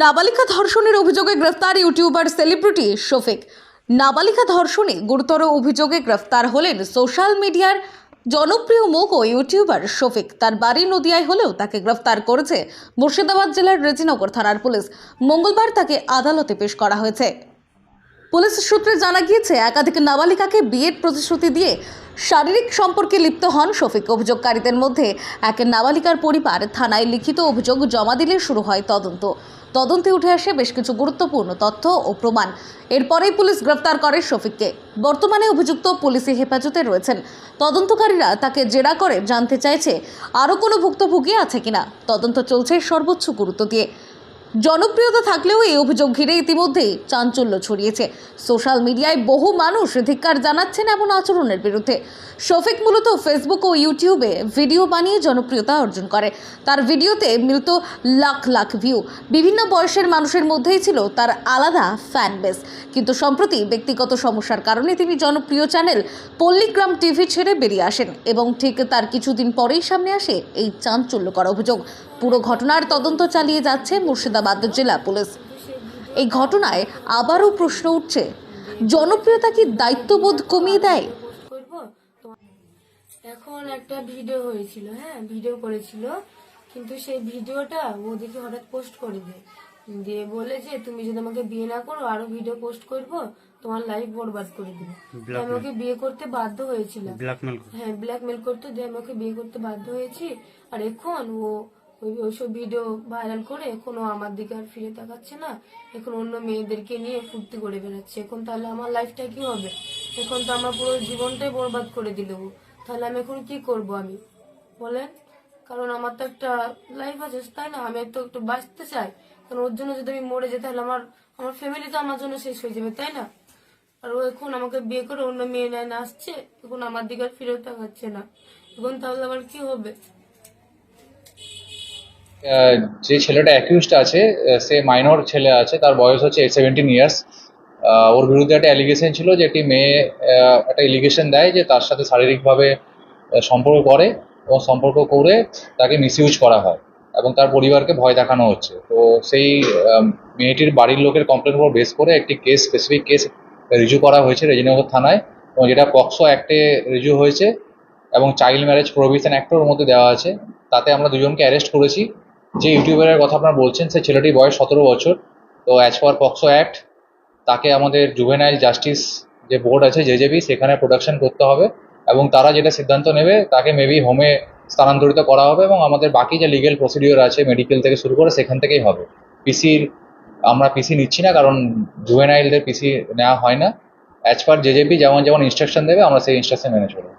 নাবালিকা ধর্ষণের অভিযোগে গ্রেফতার ইউটিউবার সেলিব্রিটি শফিক। নাবালিকা ধর্ষণে গুরুতর অভিযোগে গ্রেফতার হলেন সোশ্যাল মিডিয়ার জনপ্রিয় মুখ ও ইউটিউবার শফিক। তার বাড়ি নদিয়ায় হলেও তাকে গ্রেফতার করেছে মুর্শিদাবাদ জেলার রেজিনগর থানার পুলিশ। মঙ্গলবার তাকে আদালতে পেশ করা হয়েছে। পুলিশ সূত্রে জানা গিয়েছে, একাধিক নাবালিকাকে বিয়ের প্রতিশ্রুতি দিয়ে শারীরিক সম্পর্কে লিপ্ত হন শফিক। অভিযোগকারীদের মধ্যে এক নাবালিকার পরিবার থানায় লিখিত অভিযোগ জমা দিলে শুরু হয় তদন্তে উঠে আসে বেশ কিছু গুরুত্বপূর্ণ তথ্য ও প্রমাণ। এরপরেই পুলিশ গ্রেফতার করে শফিককে। বর্তমানে অভিযুক্ত পুলিশি হেফাজতে রয়েছেন। তদন্তকারীরা তাকে জেরা করে জানতে চাইছে আরও কোনো ভুক্তভোগী আছে কিনা। তদন্ত চলছে সর্বোচ্চ গুরুত্ব দিয়ে। জনপ্রিয়তা থাকলেও এই অভিযোগ ঘিরে ইতিমধ্যেই চাঞ্চল্য ছড়িয়েছে। সোশ্যাল মিডিয়ায় বহু মানুষ ধিক্কার জানাচ্ছেন এমন আচরণের বিরুদ্ধে। শফিক মূলত ফেসবুক ও ইউটিউবে ভিডিও বানিয়ে জনপ্রিয়তা অর্জন করে। তার ভিডিওতে মিলত লাখ লাখ ভিউ। বিভিন্ন বয়সের মানুষের মধ্যেই ছিল তার আলাদা ফ্যান বেস। কিন্তু সম্প্রতি ব্যক্তিগত সমস্যার কারণে তিনি জনপ্রিয় চ্যানেল পল্লীগ্রাম টিভি ছেড়ে বেরিয়ে আসেন এবং ঠিক তার কিছুদিন পরেই সামনে আসে এই চাঞ্চল্যকর অভিযোগ। পুরো ঘটনার তদন্ত চালিয়ে যাচ্ছে মুর্শিদাবাদ জেলা পুলিশ। এই ঘটনায় আবারও প্রশ্ন উঠছে, জনপ্রিয়তা কি দায়িত্ববোধ কমিয়ে দেয়? এখন একটা ভিডিও হয়েছিল, ভিডিও করেছিল, কিন্তু সেই ভিডিওটা ও দেখে হঠাৎ পোস্ট করে দিয়ে বলে যে তুমি যদি আমাকে বিয়ে না করো আরো ভিডিও পোস্ট করবো, তোমার লাইফ বরবাদ করে দিবে। আমি ওকে বিয়ে করতে বাধ্য হয়েছিলাম। ব্ল্যাকমেল করতো, যে আমি ওকে বিয়ে করতে বাধ্য হয়েছি। আর এখন ও ওইসব ভিডিও ভাইরাল করে এখনো আমার দিকে আর ফিরে তাকাচ্ছে না। এখন অন্য মেয়েদেরকে নিয়ে ফুর্তি করে বেড়াচ্ছে। এখন তাহলে আমার লাইফটা কি হবে? এখন তো আমার পুরো জীবনটাই বরবাদ করে দিল। তাহলে আমি এখন কি করব আমি বলেন? কারণ আমার তো একটা লাইফ আছে, তাই না? আমি তো একটু বাঁচতে চাই। কারণ ওর জন্য যদি আমি মরে যাই তাহলে আমার ফ্যামিলি তো আমার জন্য শেষ হয়ে যাবে, তাই না? আর ও এখন আমাকে বিয়ে করে অন্য মেয়ে নেয় না আসছে, এখন আমার দিকে আর ফিরেও তাকাচ্ছে না। এখন তাহলে আবার কি হবে? যে ছেলেটা অ্যাকিউজড আছে, সে মাইনর ছেলে আছে, তার বয়স হচ্ছে 17 ইয়ার্স। ওর বিরুদ্ধে একটা অ্যালিগেশন ছিল যে একটি মেয়ে একটা এলিগেশন দেয় যে তার সাথে শারীরিকভাবে সম্পর্ক করে এবং সম্পর্ক করে তাকে মিসইউজ করা হয় এবং তার পরিবারকে ভয় দেখানো হচ্ছে। তো সেই মেয়েটির বাড়ির লোকের কমপ্লেনের উপর বেস করে একটি স্পেসিফিক কেস রিজু করা হয়েছে রেজিনগর থানায়, এবং যেটা পক্সো অ্যাক্টে রিজু হয়েছে এবং চাইল্ড ম্যারেজ প্রোহিবিশন অ্যাক্টের মধ্যে দেওয়া আছে। তাতে আমরা দুজনকে অ্যারেস্ট করেছি। যে ইউটিউবারের কথা আপনারা বলছেন, সে ছেলেটির বয়স 17 বছর। তো অ্যাজ পার পক্সো অ্যাক্ট তাকে আমাদের জুভেনাইল জাস্টিস যে বোর্ড আছে জেজেবি, সেখানে প্রোডাকশন করতে হবে এবং তারা যেটা সিদ্ধান্ত নেবে তাকে মেবি হোমে স্থানান্তরিত করা হবে এবং আমাদের বাকি যে লিগেল প্রসিডিওর আছে মেডিকেল থেকে শুরু করে সেখান থেকেই হবে। আমরা পিসি নিচ্ছি না, কারণ জুভেনাইলদের পিসি নেওয়া হয় না। অ্যাজ পার জেজেপি যেমন ইনস্ট্রাকশন দেবে আমরা সেই ইনস্ট্রাকশন মেনে চলবো।